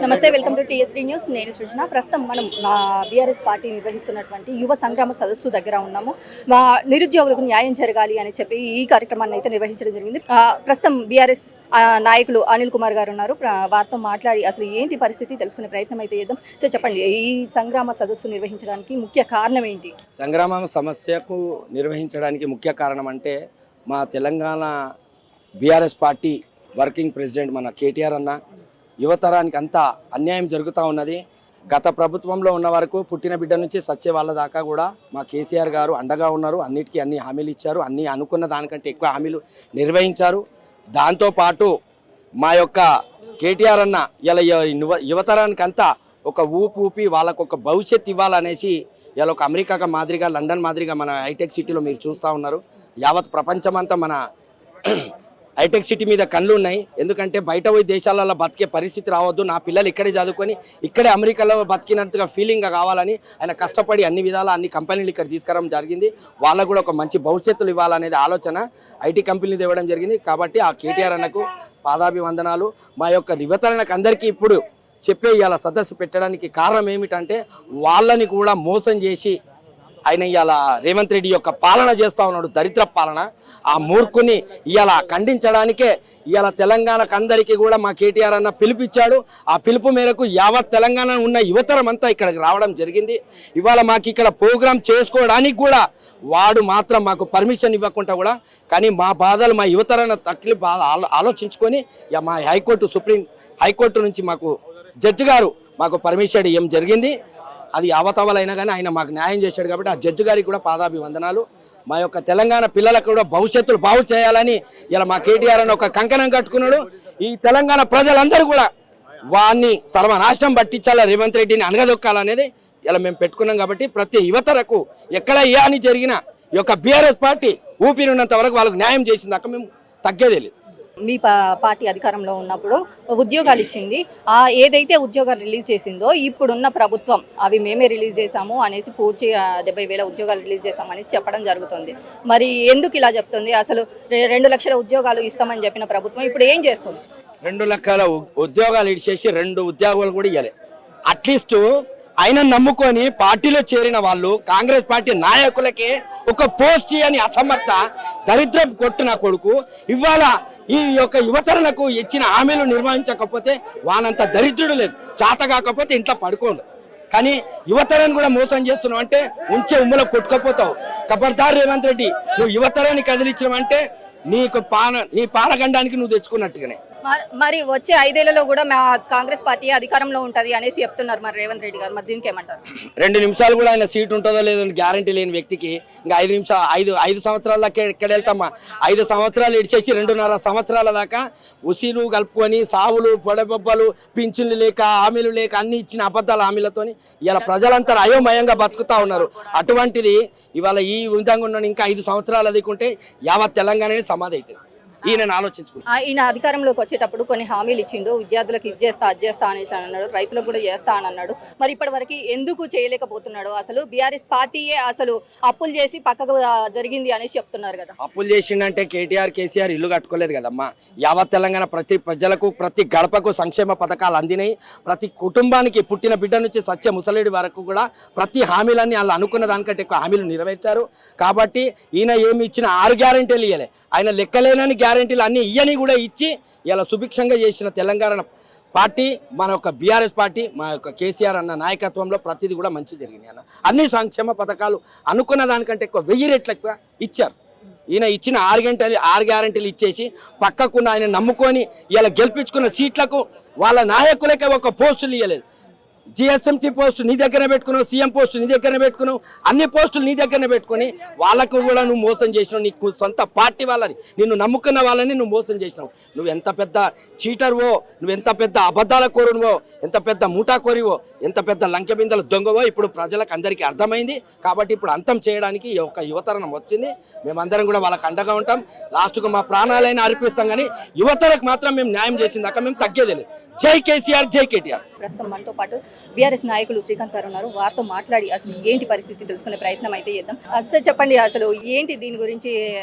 నమస్తే, welcome to టీఎస్3 news. నేను సృజన. ప్రస్తుతం మనం బీఆర్ఎస్ పార్టీ నిర్వహిస్తున్నటువంటి యువ సంగ్రామ సదస్సు దగ్గర ఉన్నాము. మా నిరుద్యోగులకు న్యాయం జరగాలి అని చెప్పి ఈ కార్యక్రమాన్ని అయితే నిర్వహించడం జరిగింది. ప్రస్తుతం బీఆర్ఎస్ నాయకులు అనిల్ కుమార్ గారు ఉన్నారు. వారితో మాట్లాడి అసలు ఏంటి పరిస్థితి తెలుసుకునే ప్రయత్నం అయితే చేద్దాం. సో చెప్పండి, ఈ సంగ్రామ సదస్సు నిర్వహించడానికి ముఖ్య కారణం ఏంటి? సంగ్రామ సమస్యకు నిర్వహించడానికి ముఖ్య కారణం అంటే మా Telangana BRS party working president మన కేటీఆర్ అన్న యువతరానికి అంతా అన్యాయం జరుగుతూ ఉన్నది. గత ప్రభుత్వంలో ఉన్న వరకు పుట్టిన బిడ్డ నుంచి సచ్చే వాళ్ళ దాకా కూడా మా కేసీఆర్ గారు అండగా ఉన్నారు. అన్నిటికీ అన్ని హామీలు ఇచ్చారు. అన్ని అనుకున్న దానికంటే ఎక్కువ హామీలు నిర్వహించారు. దాంతోపాటు మా యొక్క కేటీఆర్ అన్న ఇలా యువతరానికి అంతా ఒక ఊపి వాళ్ళకు ఒక భవిష్యత్తు ఇవ్వాలనేసి ఇలా ఒక అమెరికా మాదిరిగా లండన్ మాదిరిగా మన హైటెక్ సిటీలో మీరు చూస్తూ ఉన్నారు. యావత్ ప్రపంచమంతా మన హైటెక్ సిటీ మీద కళ్ళు ఉన్నాయి. ఎందుకంటే బయట పోయి దేశాలలో బతికే పరిస్థితి రావద్దు, నా పిల్లలు ఇక్కడే చదువుకొని ఇక్కడే అమెరికాలో బతికినట్టుగా ఫీలింగ్గా కావాలని ఆయన కష్టపడి అన్ని విధాలా అన్ని కంపెనీలు ఇక్కడ తీసుకురావడం జరిగింది. వాళ్ళకు కూడా ఒక మంచి భవిష్యత్తులు ఇవ్వాలనేది ఆలోచన ఐటీ కంపెనీలు ఇవ్వడం జరిగింది. కాబట్టి ఆ కేటీఆర్ అన్నకు పాదాభివందనాలు. మా యొక్క యువతరణకు అందరికీ ఇప్పుడు చెప్పే ఇవాళ సదస్సు పెట్టడానికి కారణం ఏమిటంటే వాళ్ళని కూడా మోసం చేసి ఆయన ఇవాళ రేవంత్ రెడ్డి యొక్క పాలన చేస్తూ ఉన్నాడు, దరిద్ర పాలన. ఆ మూర్ఖుని ఇవాళ ఖండించడానికే ఇవాళ తెలంగాణకు అందరికీ కూడా మా కేటీఆర్ అన్న పిలుపిచ్చాడు. ఆ పిలుపు మేరకు యావత్ తెలంగాణ ఉన్న యువతరం అంతా ఇక్కడికి రావడం జరిగింది. ఇవాళ మాకు ఇక్కడ ప్రోగ్రాం చేసుకోవడానికి కూడా వాడు మాత్రం మాకు పర్మిషన్ ఇవ్వకుండా కూడా, కానీ మా బాధలు మా యువతరాన్ని తక్లి ఆలోచించుకొని మా సుప్రీం హైకోర్టు నుంచి మాకు జడ్జి గారు మాకు పర్మిషన్ ఇవ్వడం జరిగింది. అది అవతవలైనా కానీ ఆయన మాకు న్యాయం చేశాడు. కాబట్టి ఆ జడ్జి గారికి కూడా పాదాభివందనాలు. మా యొక్క తెలంగాణ పిల్లలకు కూడా భవిష్యత్తులు బాగు చేయాలని ఇలా మా కేటీఆర్ అని ఒక కంకణం కట్టుకున్నాడు. ఈ తెలంగాణ ప్రజలందరూ కూడా వాడిని సర్వనాశనం పట్టించాలా, రేవంత్ రెడ్డిని అనగదొక్కాలనేది ఇలా మేము పెట్టుకున్నాం. కాబట్టి ప్రతి యువతరకు ఎక్కడ ఏ అని జరిగినా ఈ యొక్క బీఆర్ఎస్ పార్టీ ఊపిరినంత వరకు వాళ్ళకు న్యాయం చేసిందాక మేము తగ్గేదే లేదు. మీ పార్టీ అధికారంలో ఉన్నప్పుడు ఉద్యోగాలు ఇచ్చింది, ఏదైతే ఉద్యోగాలు రిలీజ్ చేసిందో ఇప్పుడున్న ప్రభుత్వం అవి మేమే రిలీజ్ చేశాము అనేసి పూర్తి 70,000 ఉద్యోగాలు రిలీజ్ చేశాము అనేసి చెప్పడం జరుగుతుంది. మరి ఎందుకు ఇలా చెప్తుంది? అసలు 2 లక్షల ఉద్యోగాలు ఇస్తామని చెప్పిన ప్రభుత్వం ఇప్పుడు ఏం చేస్తుంది? 2 లక్షల ఉద్యోగాలు ఇచ్చేసి 2 ఉద్యోగాలు కూడా ఇవ్వాలి. అట్లీస్ట్ ఆయన నమ్ముకొని పార్టీలో చేరిన వాళ్ళు కాంగ్రెస్ పార్టీ నాయకులకే ఒక పోస్ట్ చేయని అసమర్థ దరిద్ర కొట్టిన కొడుకు ఇవాళ ఈ యొక్క యువతరులకు ఇచ్చిన హామీలు నిర్వహించకపోతే వానంత దరిద్రుడు లేదు. చేత కాకపోతే ఇంట్లో పడుకోండు. కానీ యువతరాన్ని కూడా మోసం చేస్తున్నావు అంటే ఉంచే ఉమ్మలో కొట్టుకపోతావు. ఖబర్దార్ రేవంత్ రెడ్డి, నువ్వు యువతరాన్ని కదిలించడం నీ పానగండానికి నువ్వు తెచ్చుకున్నట్టుగానే. మరి వచ్చే 5 ఏళ్లలో కూడా మా కాంగ్రెస్ పార్టీ అధికారంలో ఉంటుంది అనేసి చెప్తున్నారు మరి రేవంత్ రెడ్డి గారు. మరి దీనికి ఏమంటారు? 2 నిమిషాలు కూడా ఆయన సీట్ ఉంటుందో లేదో గ్యారంటీ లేని వ్యక్తికి ఇంకా 5 సంవత్సరాల దాకా ఎక్కడ వెళ్తామా? 5 సంవత్సరాలు ఇడిచేసి 2.5 సంవత్సరాల దాకా ఉసీలు కలుపుకొని సావులు పొడబొబ్బలు పింఛన్లు లేక హామీలు లేక అన్ని ఇచ్చిన అబద్ధాల హామీలతోని ఇలా ప్రజలంతా అయోమయంగా బతుకుతా ఉన్నారు. అటువంటిది ఇవాళ ఈ విధంగా ఉన్న ఇంకా 5 సంవత్సరాలు అదికుంటే యావత్ తెలంగాణనే సమాధి అవుతుంది. ఈయన ఆలోచించుకుంటా ఈయన అధికారంలోకి వచ్చేటప్పుడు కొన్ని హామీలు ఇచ్చిండు. విద్యార్థులకు ఇది చేస్తా అది చేస్తా అనేసి అన్నాడు, రైతులకు కూడా చేస్తా అని అన్నాడు. మరి ఇప్పటి వరకు ఎందుకు చేయలేకపోతున్నాడు? అసలు బీఆర్ఎస్ పార్టీయే అసలు అప్పులు చేసి పక్కకు జరిగింది అనేసి చెప్తున్నారు కదా. అప్పులు చేసిండంటే కేసీఆర్ ఇల్లు కట్టుకోలేదు కదమ్మా. యావత్ తెలంగాణ ప్రతి ప్రజలకు ప్రతి గడపకు సంక్షేమ పథకాలు అందినాయి. ప్రతి కుటుంబానికి పుట్టిన బిడ్డ నుంచి సత్య ముసలిడి వరకు కూడా ప్రతి హామీలన్నీ వాళ్ళు అనుకున్న దానికంటే ఎక్కువ హామీలు నెరవేర్చారు. కాబట్టి ఈయన ఏమి ఇచ్చిన 6 గ్యారెంటీలు ఇవ్వలే. ఆయన లెక్కలేనని గ్యారెంటీలు అన్నీ ఇయ్యని కూడా ఇచ్చి ఇలా సుభిక్షంగా చేసిన తెలంగాణ పార్టీ మన యొక్క బీఆర్ఎస్ పార్టీ మా యొక్క కేసీఆర్ అన్న నాయకత్వంలో ప్రతిదీ కూడా మంచి జరిగినాయి అన్న. అన్ని సంక్షేమ పథకాలు అనుకున్న దానికంటే ఎక్కువ 1000 రెట్లు ఎక్కువ ఇచ్చారు. ఈయన ఇచ్చిన 6 గ్యారెంటీలు ఇచ్చేసి పక్కకున్న ఆయన నమ్ముకొని ఇలా గెలిపించుకున్న సీట్లకు వాళ్ళ నాయకులకే ఒక పోస్టులు ఇవ్వలేదు. జిఎస్ఎంసీ పోస్టు నీ దగ్గర పెట్టుకున్నావు, సీఎం పోస్టు నీ దగ్గర పెట్టుకున్నావు, అన్ని పోస్టులు నీ దగ్గర పెట్టుకుని వాళ్ళకు కూడా నువ్వు మోసం చేసినావు. నీకు సొంత పార్టీ వాళ్ళని నిన్ను నమ్ముకున్న వాళ్ళని నువ్వు మోసం చేసినావు. నువ్వు ఎంత పెద్ద చీటర్వో, నువ్వు ఎంత పెద్ద అబద్ధాల కోరునువో, ఎంత పెద్ద మూటా కోరివో, ఎంత పెద్ద లంకెబిందల దొంగవో ఇప్పుడు ప్రజలకు అందరికీ అర్థమైంది. కాబట్టి ఇప్పుడు అంతం చేయడానికి ఒక యువతరం వచ్చింది. మేమందరం కూడా వాళ్ళకి అండగా ఉంటాం. లాస్ట్కు మా ప్రాణాలైనా అర్పిస్తాం. కానీ యువతరకు మాత్రం మేము న్యాయం చేసిందాక మేము తగ్గేది. జై కేసీఆర్, జై కేటీఆర్. ప్రస్తుతం మనతో పాటు బీఆర్ఎస్ నాయకులు శ్రీకాంత్ గారు ఉన్నారు. వారితో మాట్లాడి అసలు ఏంటి పరిస్థితి తెలుసుకునే ప్రయత్నం అయితే చేద్దాం. అసలు చెప్పండి, అసలు ఏంటి దీని గురించి,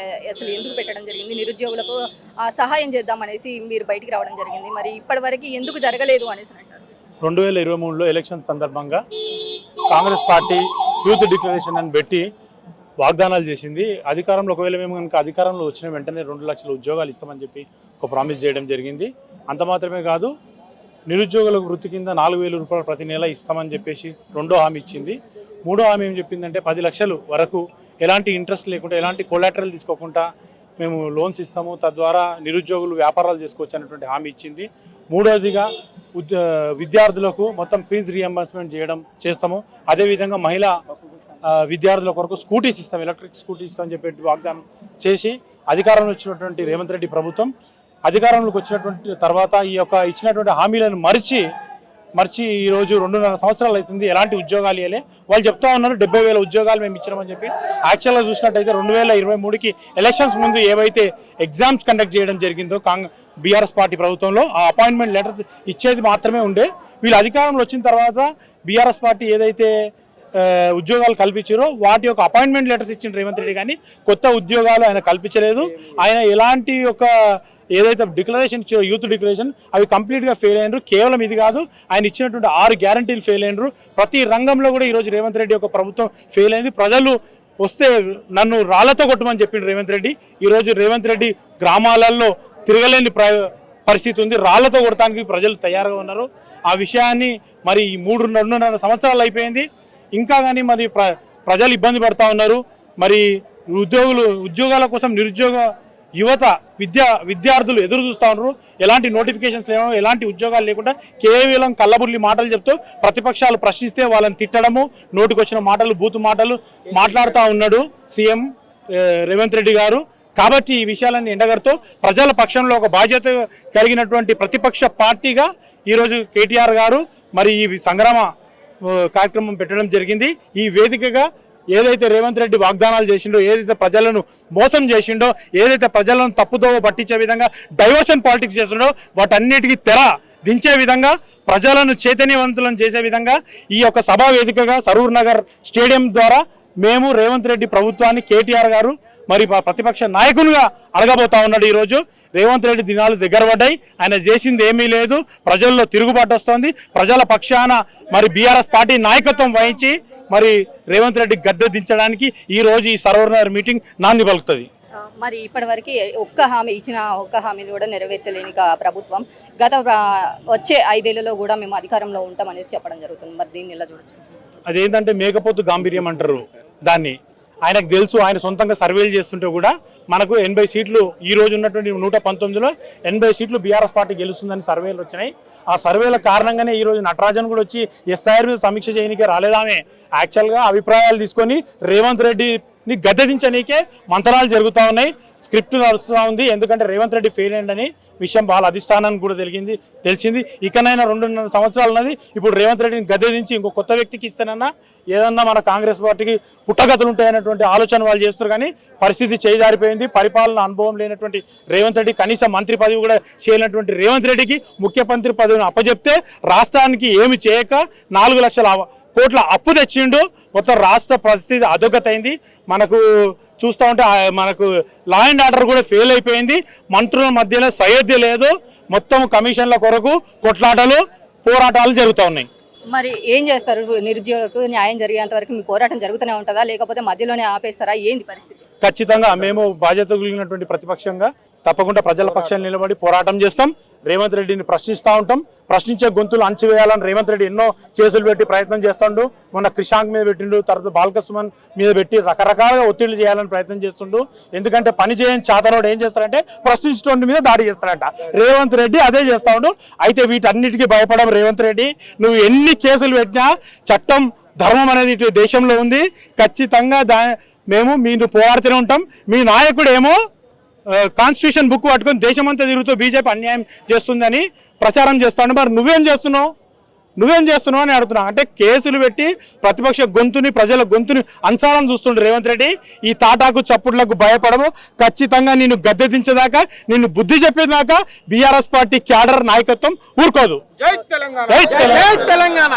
అసలు ఎందుకు పెట్టడం జరిగింది? నిరుద్యోగులకు సహాయం చేద్దాం అనేసి మీరు బయటికి రావడం జరిగింది. మరి ఇప్పటి వరకు ఎందుకు జరగలేదు అనేసి అంటారు? 2023లో ఎలక్షన్ సందర్భంగా కాంగ్రెస్ పార్టీ యూత్ డిక్లరేషన్ అని పెట్టి వాగ్దానాలు చేసింది. అధికారంలో ఒకవేళ మేము కనుక అధికారంలో వచ్చిన వెంటనే 2 లక్షల ఉద్యోగాలు ఇస్తామని చెప్పి ఒక ప్రామిస్ చేయడం జరిగింది. అంత మాత్రమే కాదు, నిరుద్యోగులకు వృత్తి కింద 4,000 రూపాయలు ప్రతి నెల ఇస్తామని చెప్పేసి రెండో హామీ ఇచ్చింది. మూడో హామీ ఏం చెప్పిందంటే 10 లక్షలు వరకు ఎలాంటి ఇంట్రెస్ట్ లేకుండా ఎలాంటి కొలాటరల్ తీసుకోకుండా మేము లోన్స్ ఇస్తాము, తద్వారా నిరుద్యోగులు వ్యాపారాలు చేసుకోవచ్చు అనేటువంటి హామీ ఇచ్చింది. మూడోదిగా విద్యార్థులకు మొత్తం ఫీజు రియంబర్స్మెంట్ చేస్తాము. అదేవిధంగా మహిళా విద్యార్థుల కొరకు స్కూటీస్ ఇస్తాం, ఎలక్ట్రిక్ స్కూటీస్ ఇస్తామని చెప్పి వాగ్దానం చేసి అధికారంలో వచ్చినటువంటి రేవంత్ రెడ్డి ప్రభుత్వం అధికారంలోకి వచ్చినటువంటి తర్వాత ఈ యొక్క ఇచ్చినటువంటి హామీలను మర్చి ఈరోజు 2.5 సంవత్సరాలు అవుతుంది, ఎలాంటి ఉద్యోగాలు ఇవ్వలే. వాళ్ళు చెప్తా ఉన్నారు 70,000 ఉద్యోగాలు మేము ఇచ్చినామని చెప్పి. యాక్చువల్గా చూసినట్టయితే 2023కి ఎలక్షన్స్ ముందు ఏవైతే ఎగ్జామ్స్ కండక్ట్ చేయడం జరిగిందో బీఆర్ఎస్ పార్టీ ప్రభుత్వంలో, ఆ అపాయింట్మెంట్ లెటర్స్ ఇచ్చేది మాత్రమే ఉండే. వీళ్ళు అధికారంలో వచ్చిన తర్వాత బీఆర్ఎస్ పార్టీ ఏదైతే ఉద్యోగాలు కల్పించారో వాటి యొక్క అపాయింట్మెంట్ లెటర్స్ ఇచ్చిన రేవంత్ రెడ్డి, కానీ కొత్త ఉద్యోగాలు ఆయన కల్పించలేదు. ఆయన ఎలాంటి ఒక ఏదైతే డిక్లరేషన్ ఇచ్చారో యూత్ డిక్లరేషన్, అవి కంప్లీట్గా ఫెయిల్ అయినరు. కేవలం ఇది కాదు, ఆయన ఇచ్చినటువంటి 6 గ్యారంటీలు ఫెయిల్ అయినరు. ప్రతి రంగంలో కూడా ఈరోజు రేవంత్ రెడ్డి యొక్క ప్రభుత్వం ఫెయిల్ అయింది. ప్రజలు వస్తే నన్ను రాళ్లతో కొట్టమని చెప్పిండు రేవంత్ రెడ్డి. ఈరోజు రేవంత్ రెడ్డి గ్రామాలలో తిరగలేని పరిస్థితి ఉంది. రాళ్లతో కొడటానికి ప్రజలు తయారుగా ఉన్నారు. ఆ విషయాన్ని మరి 2.5 సంవత్సరాలు అయిపోయింది, ఇంకా కానీ మరి ప్రజలు ఇబ్బంది పడుతూ ఉన్నారు. మరి ఉద్యోగాల కోసం నిరుద్యోగ యువత విద్యార్థులు ఎదురు చూస్తూ ఉన్నారు. ఎలాంటి నోటిఫికేషన్స్ లేవు, ఎలాంటి ఉద్యోగాలు లేకుండా కేవలం కళ్ళబుర్లి మాటలు చెప్తూ ప్రతిపక్షాలు ప్రశ్నిస్తే వాళ్ళని తిట్టడము, నోటికొచ్చిన మాటలు బూతు మాటలు మాట్లాడుతూ ఉన్నాడు సీఎం రేవంత్ రెడ్డి గారు. కాబట్టి ఈ విషయాలన్నీ ఎండగడుతూ ప్రజల పక్షంలో ఒక బాధ్యత కలిగినటువంటి ప్రతిపక్ష పార్టీగా ఈరోజు కేటీఆర్ గారు మరి ఈ సంగ్రామ కార్యక్రమం పెట్టడం జరిగింది. ఈ వేదికగా ఏదైతే రేవంత్ రెడ్డి వాగ్దానాలు చేసిండో, ఏదైతే ప్రజలను మోసం చేసిండో, ఏదైతే ప్రజలను తప్పుదోవ పట్టించే విధంగా డైవర్షన్ పాలిటిక్స్ చేస్తుండో వాటన్నిటికీ తెర దించే విధంగా, ప్రజలను చైతన్యవంతులను చేసే విధంగా ఈ యొక్క సభా వేదికగా సరూర్ నగర్ స్టేడియం ద్వారా మేము రేవంత్ రెడ్డి ప్రభుత్వాన్ని కేటీఆర్ గారు మరి ప్రతిపక్ష నాయకునిగా అడగబోతా ఉన్నాడు. ఈరోజు రేవంత్ రెడ్డి దినాలు దగ్గర పడ్డాయి, ఆయన చేసింది ఏమీ లేదు, ప్రజల్లో తిరుగుబాటు వస్తోంది. ప్రజల పక్షాన మరి బీఆర్ఎస్ పార్టీ నాయకత్వం వహించి మరి రేవంత్ రెడ్డి గద్దె దించడానికి ఈరోజు ఈ సరోవర్ నగర్ మీటింగ్ నాంది పలుకుతుంది. మరి ఇప్పటివరకు ఒక్క హామీని కూడా నెరవేర్చలేని ప్రభుత్వం వచ్చే 5 ఏళ్లలో కూడా మేము అధికారంలో ఉంటామనేసి చెప్పడం జరుగుతుంది. మరి దీన్ని ఎలా చూడొచ్చు? అదేంటంటే మేకపోతు గాంభీర్యం అంటారు దాన్ని. ఆయనకు తెలుసు, ఆయన సొంతంగా సర్వేలు చేస్తుంటే కూడా మనకు 80 సీట్లు ఈ రోజు ఉన్నటువంటి 119లో 80 సీట్లు బీఆర్ఎస్ పార్టీ గెలుస్తుందని సర్వేలు వచ్చినాయి. ఆ సర్వేల కారణంగానే ఈరోజు నటరాజన్ కూడా వచ్చి ఎస్ఐఆర్ మీద సమీక్ష చేయనికే రాలేదామే. యాక్చువల్గా అభిప్రాయాలు తీసుకొని రేవంత్ రెడ్డిని గద్దెదించనీకే మంతనాలు జరుగుతూ ఉన్నాయి, స్క్రిప్ట్ నడుస్తూ ఉంది. ఎందుకంటే రేవంత్ రెడ్డి ఫెయిల్ అయ్యిందని విషయం వాళ్ళ అధిష్టానానికి కూడా తెలిసింది. ఇకనైనా 2.5 సంవత్సరాలు ఉన్నది. ఇప్పుడు రేవంత్ రెడ్డిని గద్దెదించి ఇంకో కొత్త వ్యక్తికి ఇస్తేనన్నా ఏదన్నా మన కాంగ్రెస్ పార్టీకి పుట్టగతులు ఉంటాయనేటువంటి ఆలోచన వాళ్ళు చేస్తారు. కానీ పరిస్థితి చేజారిపోయింది. పరిపాలన అనుభవం లేనటువంటి రేవంత్ రెడ్డి, కనీసం మంత్రి పదవి కూడా చేయనటువంటి రేవంత్ రెడ్డికి ముఖ్యమంత్రి పదవిని అప్పచెప్తే రాష్ట్రానికి ఏమి చేయక 4 లక్షల కోట్ల అప్పు తెచ్చిండు. మొత్తం రాష్ట్ర పరిస్థితి అధోగతైంది. మనకు చూస్తూ ఉంటే మనకు లా అండ్ ఆర్డర్ కూడా ఫెయిల్ అయిపోయింది. మంత్రుల మధ్యలో సయోధ్య లేదు. మొత్తం కమిషన్ల కొరకు కొట్లాటలు, పోరాటాలు జరుగుతూ ఉన్నాయి. మరి ఏం చేస్తారు? నిరుద్యోగులకు న్యాయం జరిగేంత వరకు మీ పోరాటం జరుగుతూనే ఉంటుందా, లేకపోతే మధ్యలోనే ఆపేస్తారా? ఏంది పరిస్థితి? ఖచ్చితంగా మేము బాధ్యత కలిగినటువంటి ప్రతిపక్షంగా తప్పకుండా ప్రజల పక్షాన్ని నిలబడి పోరాటం చేస్తాం. రేవంత్ రెడ్డిని ప్రశ్నిస్తూ ఉంటాం. ప్రశ్నించే గొంతులు అణచివేయాలని రేవంత్ రెడ్డి ఎన్నో కేసులు పెట్టి ప్రయత్నం చేస్తుండు. మొన్న క్రిషాంక్ మీద పెట్టిండు, తర్వాత బాల్కసుమన్ మీద పెట్టి రకరకాలుగా ఒత్తిళ్లు చేయాలని ప్రయత్నం చేస్తుండు. ఎందుకంటే పని చేయని చాతనోడు ఏం చేస్తారంటే ప్రశ్నించడం మీద దాడి చేస్తారంట. రేవంత్ రెడ్డి అదే చేస్తూ ఉండు. అయితే వీటన్నిటికీ భయపడం రేవంత్ రెడ్డి. నువ్వు ఎన్ని కేసులు పెట్టినా చట్టం, ధర్మం అనేది దేశంలో ఉంది. ఖచ్చితంగా మేము మీరు పోరాడుతూనే ఉంటాం. మీ నాయకుడు ఏమో కాన్స్టిట్యూషన్ బుక్ పట్టుకొని దేశమంతా తిరుగుతూ బీజేపీ అన్యాయం చేస్తుందని ప్రచారం చేస్తాడు. మరి నువ్వేం చేస్తున్నావు అని అడుగుతున్నా. అంటే కేసులు పెట్టి ప్రతిపక్ష గొంతుని, ప్రజల గొంతుని అంశాలను చూస్తుండే రేవంత్ రెడ్డి. ఈ తాటాకు చప్పుడులకు భయపడము. ఖచ్చితంగా నిన్ను గద్దెదించేదాకా, నిన్ను బుద్ధి చెప్పేదాకా బీఆర్ఎస్ పార్టీ క్యాడర్ నాయకత్వం ఊరుకోదు. జై తెలంగాణ.